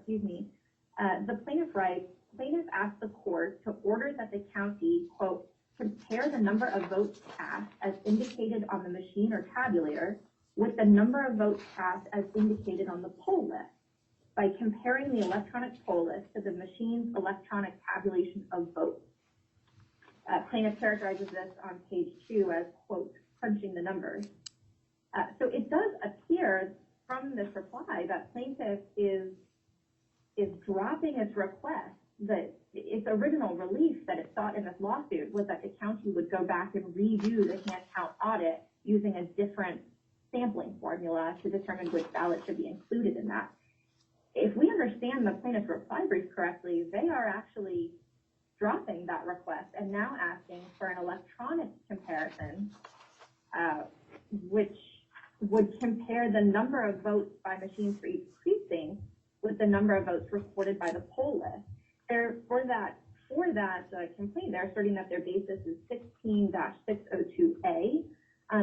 the plaintiff writes, plaintiff asked the court to order that the county, quote, compare the number of votes cast as indicated on the machine or tabulator with the number of votes cast as indicated on the poll list by comparing the electronic poll list to the machine's electronic tabulation of votes. Plaintiff characterizes this on page 2 as, quote, crunching the numbers. So it does appear from this reply that plaintiff is dropping its request that its original relief that it sought in this lawsuit was that the county would go back and redo the hand count audit using a different sampling formula to determine which ballot should be included in that. If we understand the plaintiff's reply brief correctly, they are actually dropping that request and now asking for an electronic comparison, which would compare the number of votes by machines for each precinct with the number of votes recorded by the poll list. For that complaint, they're asserting that their basis is 16-602A.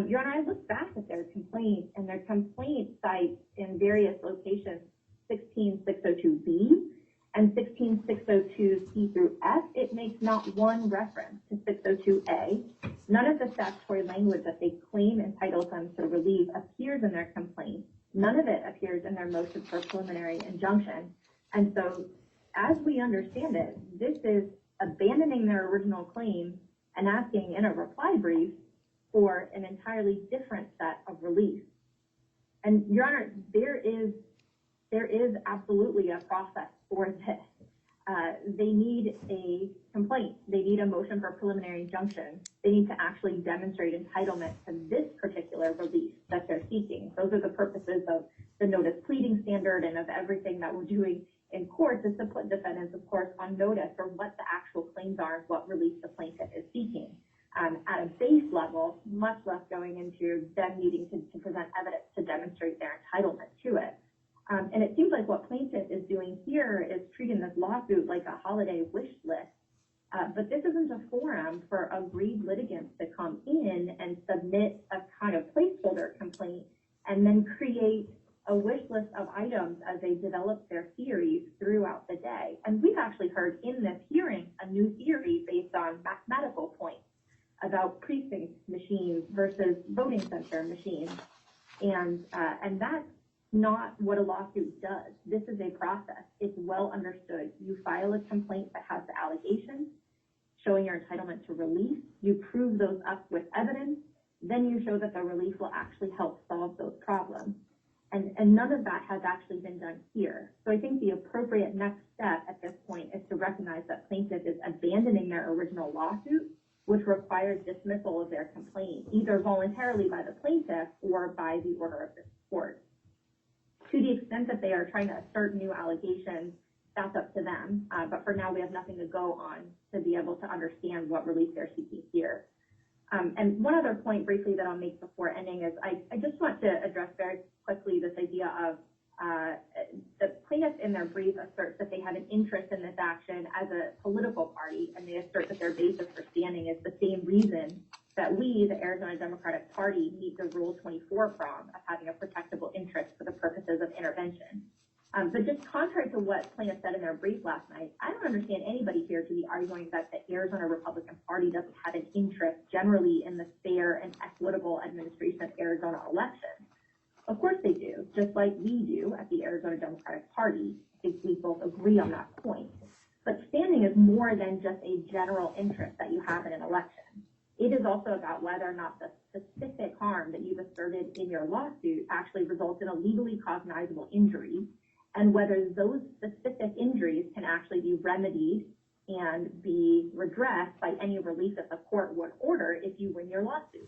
Your Honor, I looked back at their complaint, and their complaint cites in various locations 16602B and 16602C through F. It makes not one reference to 602A. None of the statutory language that they claim entitles them to relief appears in their complaint. None of it appears in their motion for preliminary injunction. And so, as we understand it, this is abandoning their original claim and asking in a reply brief for an entirely different set of relief. And Your Honor, there is absolutely a process for this. they need a complaint. They need a motion for preliminary injunction. They need to actually demonstrate entitlement to this particular relief that they're seeking. Those are the purposes of the notice pleading standard and of everything that we're doing in courts, is to put defendants, of course, on notice for what the actual claims are and what relief the plaintiff is seeking. At a base level, much less going into them needing to present evidence to demonstrate their entitlement to it. And it seems like what plaintiff is doing here is treating this lawsuit like a holiday wish list. But this isn't a forum for aggrieved litigants to come in and submit a kind of placeholder complaint and then create a wish list of items as they develop their theories throughout the day. And we've actually heard in this hearing a new theory based on mathematical points about precinct machines versus voting center machines. And that's not what a lawsuit does. This is a process. It's well understood. You file a complaint that has the allegations showing your entitlement to relief. You prove those up with evidence. Then you show that the relief will actually help solve those problems. And none of that has actually been done here. So I think the appropriate next step at this point is to recognize that plaintiff is abandoning their original lawsuit, which requires dismissal of their complaint, either voluntarily by the plaintiff or by the order of this court. To the extent that they are trying to assert new allegations, that's up to them. But for now, we have nothing to go on to be able to understand what relief they're seeking here. And one other point briefly that I'll make before ending is I just want to address very quickly this idea of the plaintiffs in their brief assert that they have an interest in this action as a political party, and they assert that their basis for standing is the same reason that we, the Arizona Democratic Party, meet the Rule 24 prong of having a protectable interest for the purposes of intervention. But just contrary to what plaintiffs said in their brief last night, I don't understand anybody here to be arguing that the Arizona Republican Party doesn't have an interest generally in the fair and equitable administration of Arizona elections. Of course they do, just like we do at the Arizona Democratic Party. I think we both agree on that point. But standing is more than just a general interest that you have in an election. It is also about whether or not the specific harm that you've asserted in your lawsuit actually results in a legally cognizable injury, and whether those specific injuries can actually be remedied and be redressed by any relief that the court would order if you win your lawsuit.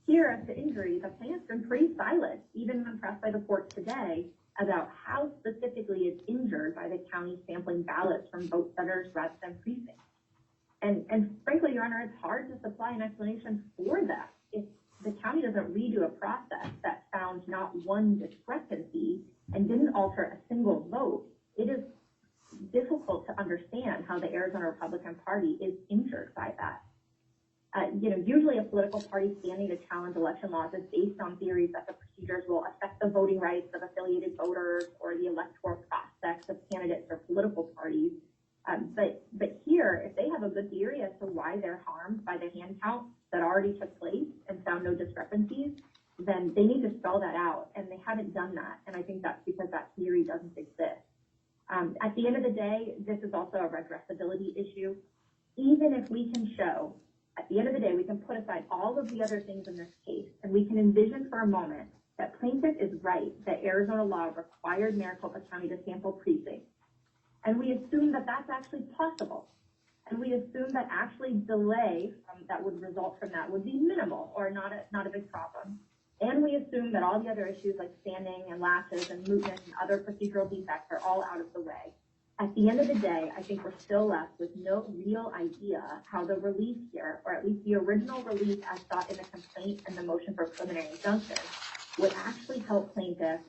Here at the injury, the plaintiff's been pretty silent, even when pressed by the court today, about how specifically it's injured by the county sampling ballots from vote centers rather than precincts. And frankly, Your Honor, it's hard to supply an explanation for that. If the county doesn't redo a process that found not one discrepancy and didn't alter a single vote, it is difficult to understand how the Arizona Republican Party is injured by that. Usually a political party standing to challenge election laws is based on theories that the procedures will affect the voting rights of affiliated voters or the electoral prospects of candidates or political parties. But here, if they have a good theory as to why they're harmed by the hand count that already took place and found no discrepancies, then they need to spell that out, and they haven't done that. And I think that's because that theory doesn't exist. At the end of the day, this is also a redressability issue. Even if we can show, at the end of the day, we can put aside all of the other things in this case, and we can envision for a moment that plaintiff is right, that Arizona law required Maricopa County to sample precincts. And we assume that that's actually possible. And we assume that actually delay that would result from that would be minimal or not a big problem. And we assume that all the other issues like standing and latches and mootness and other procedural defects are all out of the way. At the end of the day, I think we're still left with no real idea how the relief here, or at least the original relief as sought in the complaint and the motion for preliminary injunction, would actually help plaintiffs,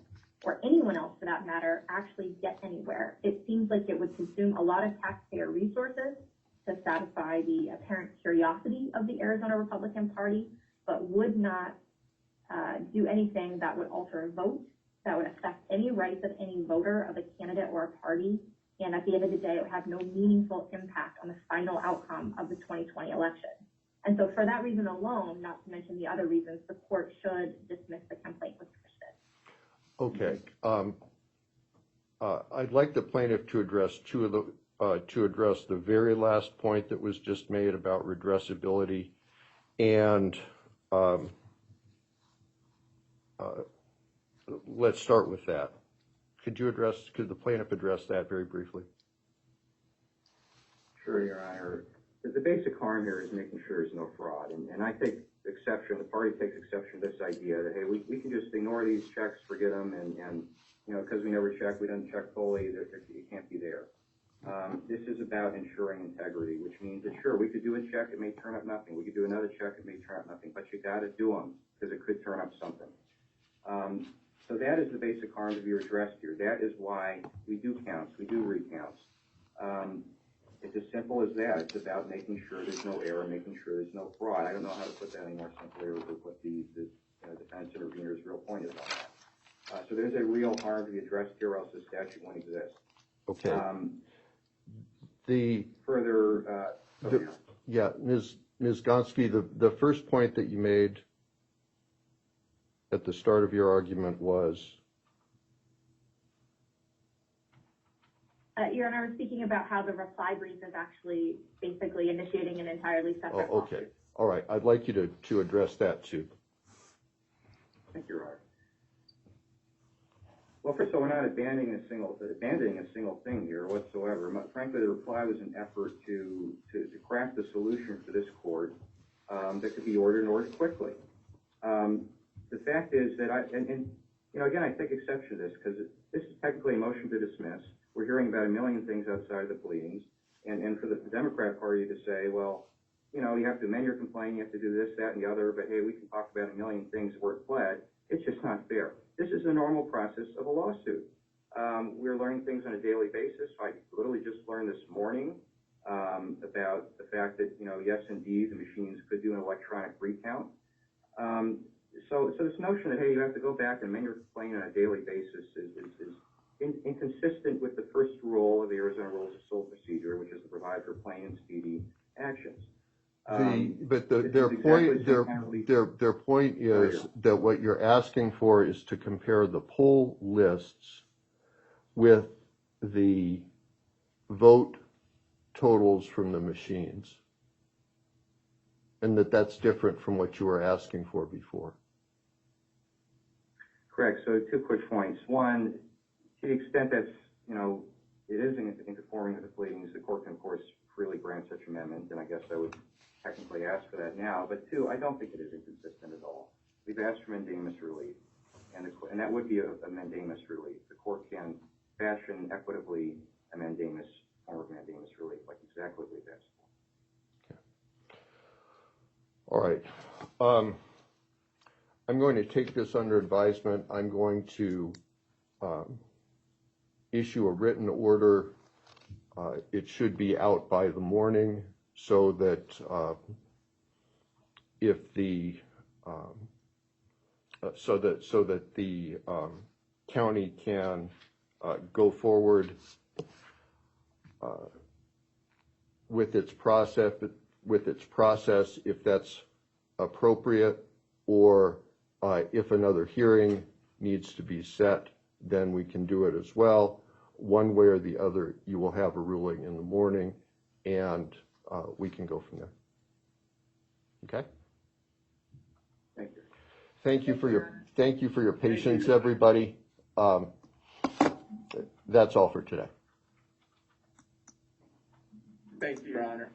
or anyone else for that matter, actually get anywhere. It seems like it would consume a lot of taxpayer resources to satisfy the apparent curiosity of the Arizona Republican Party, but would not do anything that would alter a vote, that would affect any rights of any voter of a candidate or a party, and at the end of the day, it would have no meaningful impact on the final outcome of the 2020 election. And so for that reason alone, not to mention the other reasons, the court should dismiss the complaint with prejudice. Okay. I'd like the plaintiff to address the very last point that was just made about redressability, and let's start with that. Could the plaintiff address that very briefly? Sure, Your Honor. The basic harm here is making sure there's no fraud. And I take exception, the party takes exception to this idea that, hey, we can just ignore these checks, forget them, and you know, because we never check, we don't check fully, it can't be there. This is about ensuring integrity, which means that, sure, we could do a check, it may turn up nothing. We could do another check, it may turn up nothing. But you got to do them because it could turn up something. So that is the basic harm to be addressed here. That is why we do counts, we do recounts. It's as simple as that. It's about making sure there's no error, making sure there's no fraud. I don't know how to put that any more simply or what the defense intervener's real point is on that. So there's a real harm to be addressed here, or else the statute won't exist. Okay. Ms. Gonski, the first point that you made at the start of your argument was? Your Honor, I was speaking about how the reply brief is actually basically initiating an entirely separate okay. lawsuit. All right. I'd like you to address that too. Thank you, Your Honor. Well, first of all, we're not abandoning a single thing here whatsoever. Frankly, the reply was an effort to craft a solution for this court that could be ordered quickly. The fact is that again, I take exception to this because this is technically a motion to dismiss. We're hearing about a million things outside of the pleadings, and for the Democrat Party to say, well, you have to amend your complaint, you have to do this, that, and the other, but hey, we can talk about a million things where it pled. It's just not fair. This is the normal process of a lawsuit. We're learning things on a daily basis. I literally just learned this morning about the fact that, yes, indeed, the machines could do an electronic recount. So this notion that, hey, you have to go back and amend your complaint on a daily basis is inconsistent with the first rule of the Arizona Rules of Civil Procedure, which is to provide for plain and speedy actions. Their point is that what you're asking for is to compare the poll lists with the vote totals from the machines, and that's different from what you were asking for before. Correct. So 2 quick points. One, to the extent that it is in conforming with the pleadings, the court can, of course, freely grant such amendment, and I guess I would technically ask for that now. But 2, I don't think it is inconsistent at all. We've asked for mandamus relief, and that would be a mandamus relief. The court can fashion equitably a mandamus form of mandamus relief, like exactly what we've asked for. All right. I'm going to take this under advisement. I'm going to issue a written order. It should be out by the morning so that the county can go forward with its process if that's appropriate, or if another hearing needs to be set, then we can do it as well. One way or the other, you will have a ruling in the morning, and we can go from there. Okay? Thank you. Thank you for your patience, everybody. That's all for today. Thank you, Your Honor.